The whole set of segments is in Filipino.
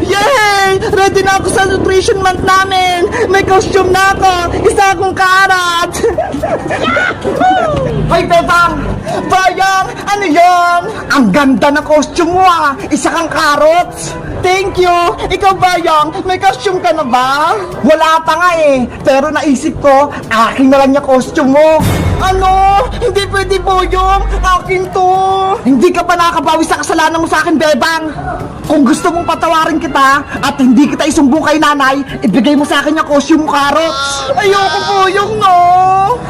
Yay! Ready na ako sa nutrition month namin! May costume na ako! Isa akong karat! Hoy, Bebang! Bayang! Ano yon? Ang ganda na costume mo ah! Isa kang carrots! Thank you! Ikaw, Bayang, may costume ka na ba? Wala pa nga eh! Pero naisip ko, akin na lang yung costume mo! Ano? Hindi pwede, Boyong! Akin to! Hindi ka pa nakakabawi sa kasalanan mo sa akin, Bebang! Kung gusto mong patawarin kita at hindi kita isumbong kay nanay, ibigay mo sa akin yung costume mo, carrots! Ayoko, Boyong, no!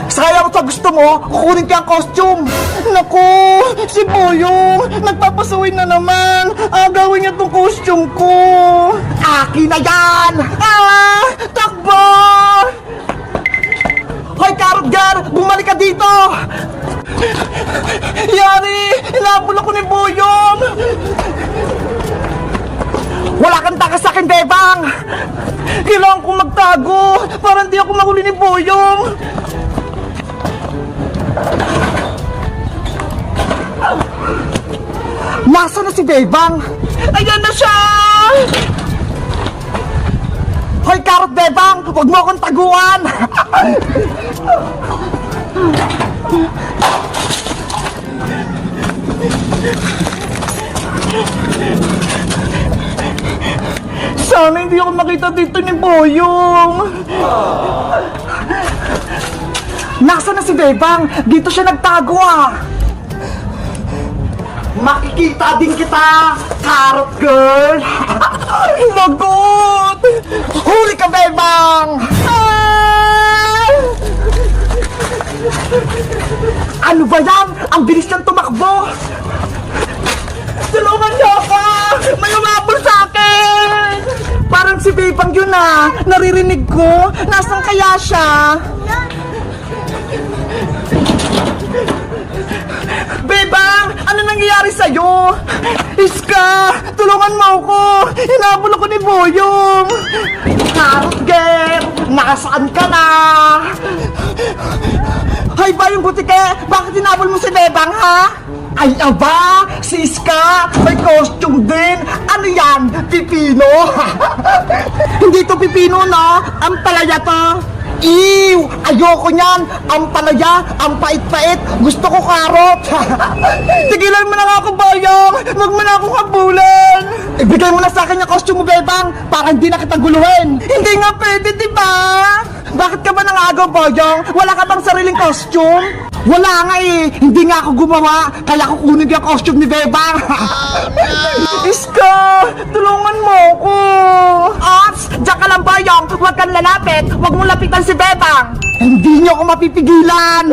Sayang sa gusto mo, kukunin ko ang costume! Naku! Si Boyong! Nagpapasuhin na naman! Agawin niya tong costume ko! Akin na yan! Ah! Takbo! Hoy, Carrot Girl! Bumalik ka dito! Yari! Inabol ako ni Boyong! Wala kang takas sa akin, Bebang! Kailangan kong magtago para hindi ako mahuli ni Boyong! Nasaan na si Bebang? Ayan na siya! Hoy, Carrot Bebang! Huwag mo akong taguan! Sana hindi ako makita dito ni Boyong! Nasaan na si Bebang? Dito siya nagtago ah! Makikita din kita, Carrot Girl! Lagot! Huli ka, Bebang! Ah! Ano ba yan? Ang bilis niyang tumakbo! Tulungan niyo ako! May umabol sa akin! Parang si Bebang yun ah! Naririnig ko! Nasaan kaya siya? Bebang! Ano nangyayari sa'yo? Iska! Tulungan mo ako! Hinabol ako ni Boyong! Carrot Girl! Nasaan ka na? Hay ba yung butike? Bakit hinabol mo si Bebang ha? Ay aba! Si Iska! May costume din! Ano yan? Pipino? Hindi to pipino no? Ang palaya to! Ew! Ayoko niyan! Ang palaya, ang pait-pait, gusto ko karot! Tigilan mo na nga ako, Boyong! Huwag mo na akong habulin! Ibigay mo na sa akin yung costume mo, Bebang, para hindi na kita guluhin! Hindi nga pwede, diba? Bakit ka ba nangagaw, Boyong? Wala ka bang sariling costume? Wala nga eh! Hindi nga ako gumawa, kaya kukunin ko yung costume ni Bebang! Iska! Tulungan mo ako! Ops! Diyan ka lang, Boyong! Huwag kang lalapit! Huwag mong lapitan si Bebang! Hindi niyo ako mapipigilan!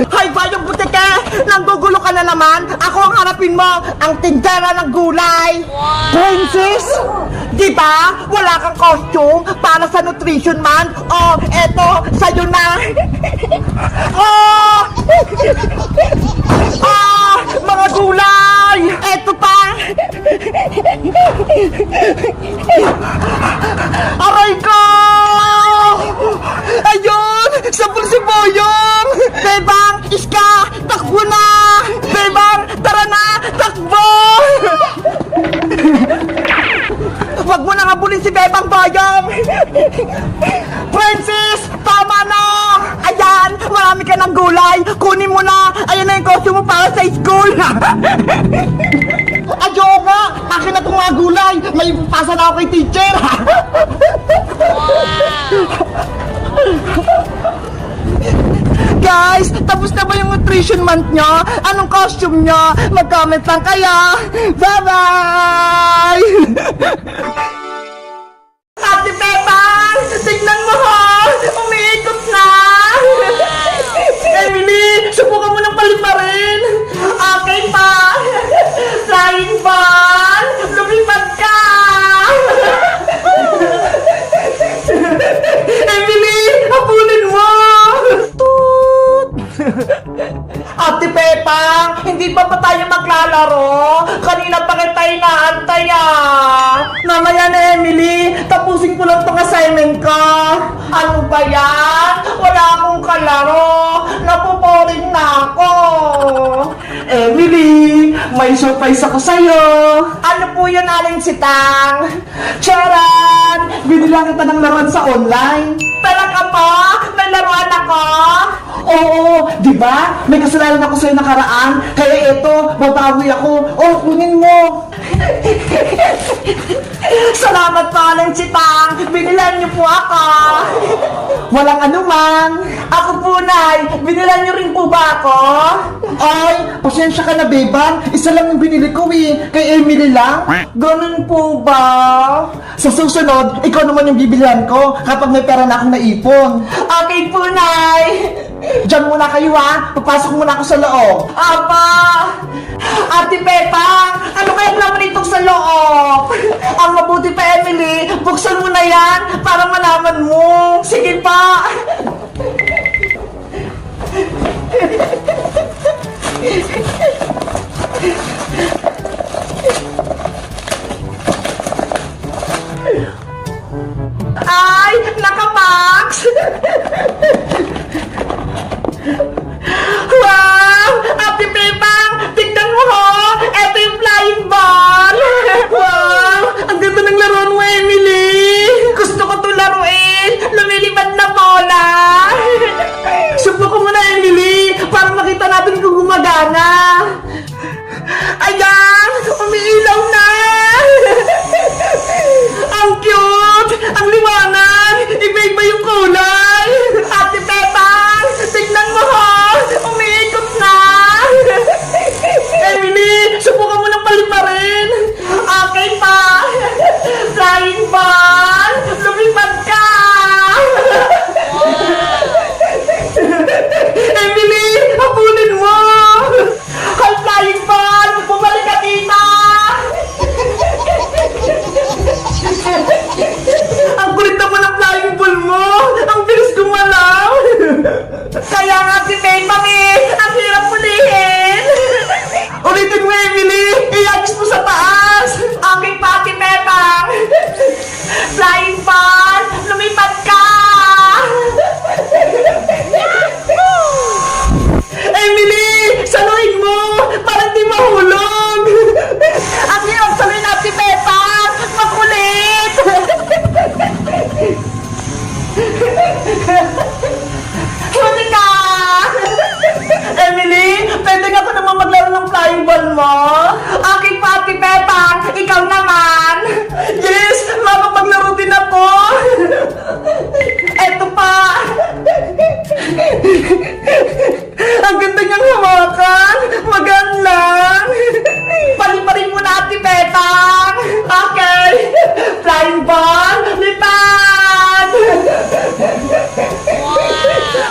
Hay, Boyong Butike! Nanggugulo ka na naman! Ako ang harapin mo! Ang tindera ng gulay! Wow. Princess! Diba? Wala kang costume para sa nutrition month? Oh, eto! Sa'yo na! Oh! Ah! Mga gulay! Eto pa! Aray ko! Ayun! Sabon si Boyong! Bebang! Iska! Takbo na! Bebang! Tara na! Takbo! Huwag mo nang habulin si Bebang, Boyong! Princess! Tama na! Ayan! Marami ka ng gulay! Kunin mo na! Ayan na yung costume mo para sa school! Ayoko nga! Akin na itong mga gulay! May ipapasa na ako kay teacher! Guys, tapos na ba yung nutrition month nyo? Anong costume nyo? Mag-comment lang kayo! Bye-bye! Ate Bebang! Tignan mo ha! Umiikot na! Emily! Subukan mo ng paliparin! Okay pa! Flying ball! Lumipad ka! Emily! Habulin mo! Ate Pepang, hindi pa tayo maglalaro? Kanina pa kita inaantay ah! Mamaya na, Emily, tapusin ko lang tong assignment ko! Ano ba yan? Wala akong kalaro! Napuporing na ako! Emily, may surprise ako sa'yo. Ano po yun, Aling Sitang? Charan! Binilang kita ng laruan sa online. Talaga po? May laruan ako? Oo, di ba? May kasalanan ako sa'yo nakaraan. Kaya eto, babawi ako. Oh, kunin mo. Salamat po, Aling Sitang. Binilan niyo po ako. Walang anuman. Ako po, Nay. Binilan niyo rin po ba ako? Ay, pasensya ka na, Bebang. Isa lang yung binili ko eh. Kay Emily lang. Ganun po ba? Sa susunod, ikaw naman yung bibilihan ko kapag may pera na akong naipon. Okay po, Nay. Diyan muna kayo ha. Papasok muna ako sa loob. Apa! Ate Pepang, ano kaya naman itong sa loob? Ang mabuti pa, Emily, buksan mo na yan para malaman mo. Sige pa. Ay, naka-max! Wow! Ate Pepang, tignan mo ho! Ito yung flying ball! Wow! Ang ganda ng laruan mo, Emily! Gusto ko itong laruin! Lumilipad na bola! Subukan mo na, Emily! Para makita natin kung gumagana! Ayan! Umiilaw na! Ang cute! Ang liwanag! Iba-iba yung kulay! Ate Pepang! Tignan mo ho! Umiikot na! Emily! Subukan mo ng paliparin! Okay pa! Flying ball! Lumipad ka! Emily! Habulin mo! Hi, flying ball! Bumalik ka dito! Ang kulit naman ng flying ball mo! Ang bilis gumalaw! Kaya nga si Pepang eh! Ang hirap pulihin! Ulitin mo, Emily! Iagis mo sa taas! Okay pa, si Pepang! Flying ball! Lumipad ka! Emily! Saluhin mo! Para di mahulog! Ang hirap saluhin natin si Pepang! Makulit! Huli ka! Emily, pwede nga ko naman maglaro ng flying ball mo? Okay, Pati Pepang, ikaw naman! Yes, mapapaglaro din ako! Eto pa! Ang ganda niyang hawakan! Magaan lang! Paliparin mo na, Ate Pepang! Okay! Flying ball, lipad!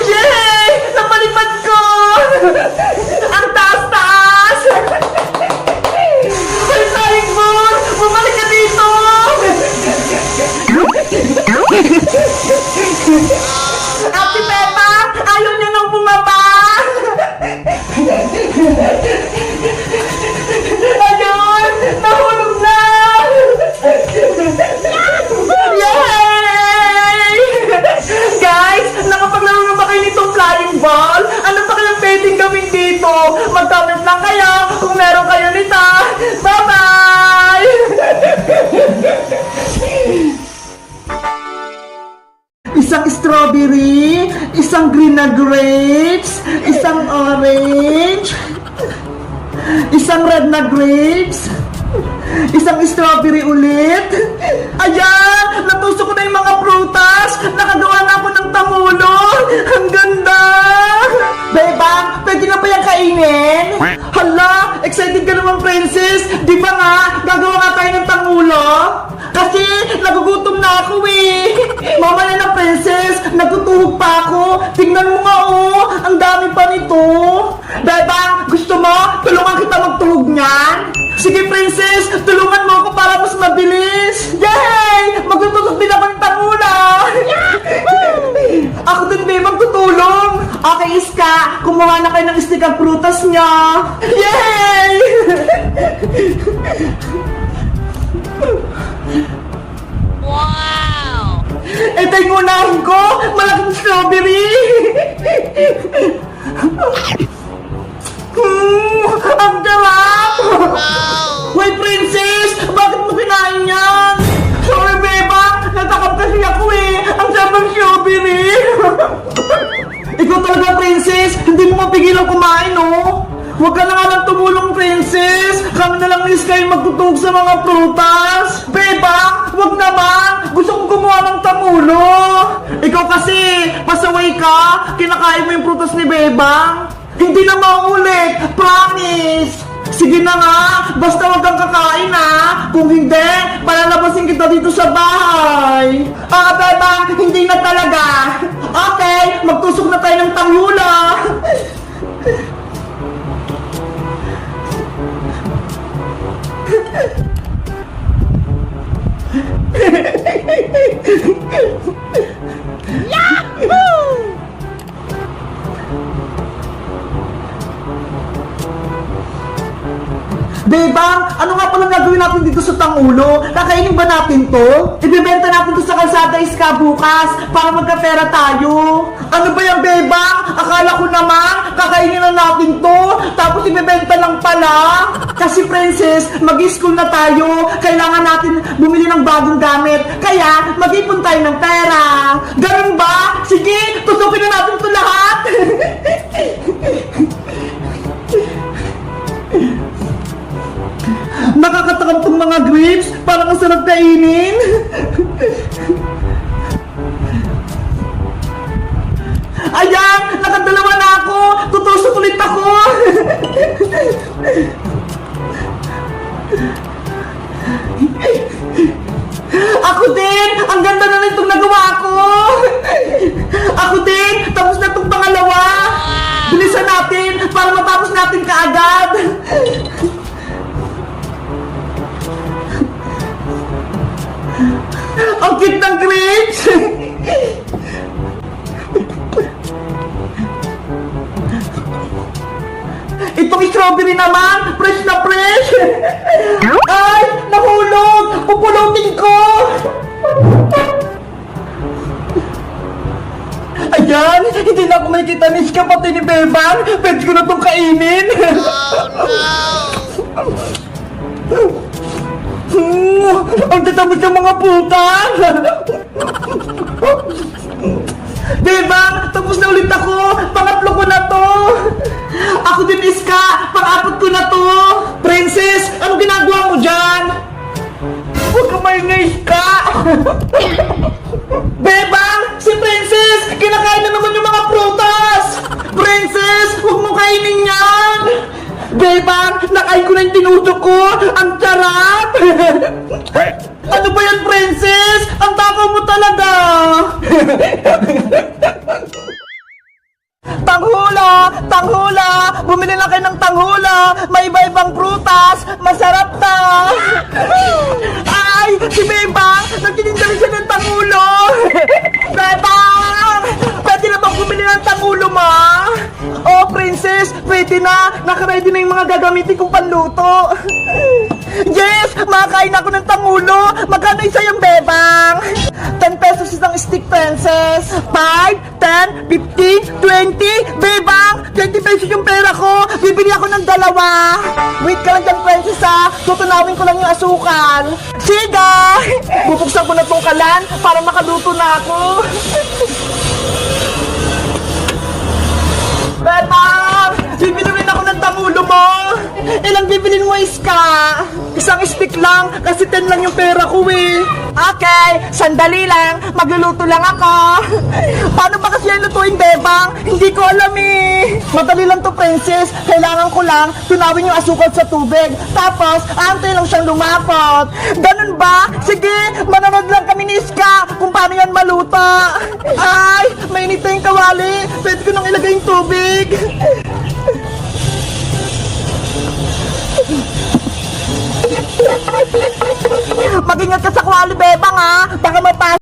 Yay! Napalipad ko! Ang taas-taas! Ay, flying ball! Bumalik ka dito! Ate Pepang! Ayaw niya nang bumaba! Ayun! Nahulog na! Yay! Guys, nakapaglaro na ba kayo nitong flying ball? Ano pa kayang pwedeng gawin dito? Mag-comment lang kayo kung meron kayo nito. Bye-bye! Isang strawberry, isang green na grapes, isang orange, isang red na grapes, isang strawberry ulit. Ayan! Natusok ko na yung mga prutas! Nakagawa na ako ng tamulo! Ang ganda! Bebang, pwede na ba yung kainin? Hala! Excited ka naman, Princess! Di ba nga, gagawa nga tayo ng tangulo? Kasi nagugutom na ako eh! Mamaya na, Princess! Nagtutuhog pa ako! Tingnan mo nga oh! Ang dami pa nito! Bebang, gusto mo? Tulungan kita magtuhog niyan? Sige, Princess! Tulungan mo ako para mas mabilis! Yay! Magtutusok din ako ng tangula! Ako din, babe, magtutulong! Okay, Iska! Kumuha na kayo ng stick ang prutas niya! Yay! Wow! Ito yung unahin ko! Malaking strawberry! Ang sarap! Wait, princess! Bakit mo kinain yan? Sorry, beba! Natakam kasi ako eh! Ang sarap ng strawberry! Ikaw talaga, princess! Hindi mo mapigilan kumain, oh! Huwag ka na nga lang tumulong, princess! Kami na lang ni Sky magtutug sa mga prutas! Beba! Huwag naman! Gusto kong gumawa ng tamulo! Ikaw kasi! Pasaway ka! Kinakain mo yung prutas ni Bebang! Hindi na maulit! Promise! Sige na nga! Basta huwag kang kakain ha! Kung hindi, palalabasin kita dito sa bahay! Bebang! Hindi na talaga! Okay! Magtusok na tayo ng tanghula! Bebang, ano nga palang gagawin natin dito sa Tangulo? Kakainin ba natin to? Ibebenta natin to sa kalsada Iska bukas para magkapera tayo. Ano ba yan, Bebang? Akala ko naman, kakainin na natin to, tapos ibebenta lang pala. Kasi princess, mag-school na tayo. Kailangan natin bumili ng bagong gamit. Kaya, mag-ipon tayo ng pera. Ganun ba? Sige, tutukin na natin to lahat. Nakakatakam tong mga grapes. Parang ang sarap kainin. Ayan! Nakadalawa na ako! Tutusok ulit ako! Ako din! Ang ganda na nitong nagawa ko! Ako din! Tapos na itong pangalawa! Bilisan natin para matapos natin kaagad! Ang cute ng grapes! Itong strawberry naman, fresh na fresh! Ay! Nahulog! Pupulutin ko! Ayan! Hindi na ako makikita ni Ska pati ni Bebang! Pwede ko na itong kainin! Ang tatamis ng mga puta! Bebang! Tapos na ulit ako! Pangatlo ko na to! Ako din, Iska! Pang-apat ko na to! Princess! Anong ginagawa mo dyan? Huwag ka maingay, Iska! Bebang! Si Princess! Kinakain na naman yung mga prutas! Princess! Huwag mo kainin yan! Bebang! Nakain ko na yung tinusok ko! Ang sarap! Ano ba yan, Princess? Ang takaw mo talaga! Tanghula! Tanghula! Bumili na kayo ng tanghula! May iba-ibang prutas! Masarap na! Ay! Si Bebang! Nagtitinda rin siya ng tanghulo! Bebang! Pwede na bang bumili ng tanghulo, ma? Oh, Princess! Pwede na! Nakaready na yung mga gagamitin kong panluto! Yes! Makakain ako ng tangulo! Magkano isa yung Bebang? 10 pesos isang stick, Princess! 5, 10, 15, 20! Bebang! 20 pesos yung pera ko! Bibili ako ng dalawa! Wait ka lang dyan, Princess, ha! Tutunawin ko lang yung asukal! Siga! Bubuksan ko na itong kalan para makaluto na ako! Bebang! Bibili rin ako ng tangulo mo! Ilang bibilin mo, Iska? Isang stick lang, kasi 10 lang yung pera ko eh. Okay, sandali lang, magluluto lang ako. Paano ba kasi yan lutuin, Bebang? Hindi ko alam eh. Madali lang to, Princess. Kailangan ko lang tunawin yung asukal sa tubig. Tapos, antay lang siyang lumapot. Ganun ba? Sige, manonood lang kami ni Iska kung paano yan maluto. Ay, mainit na yung kawali. Pwede ko nang ilagay yung tubig.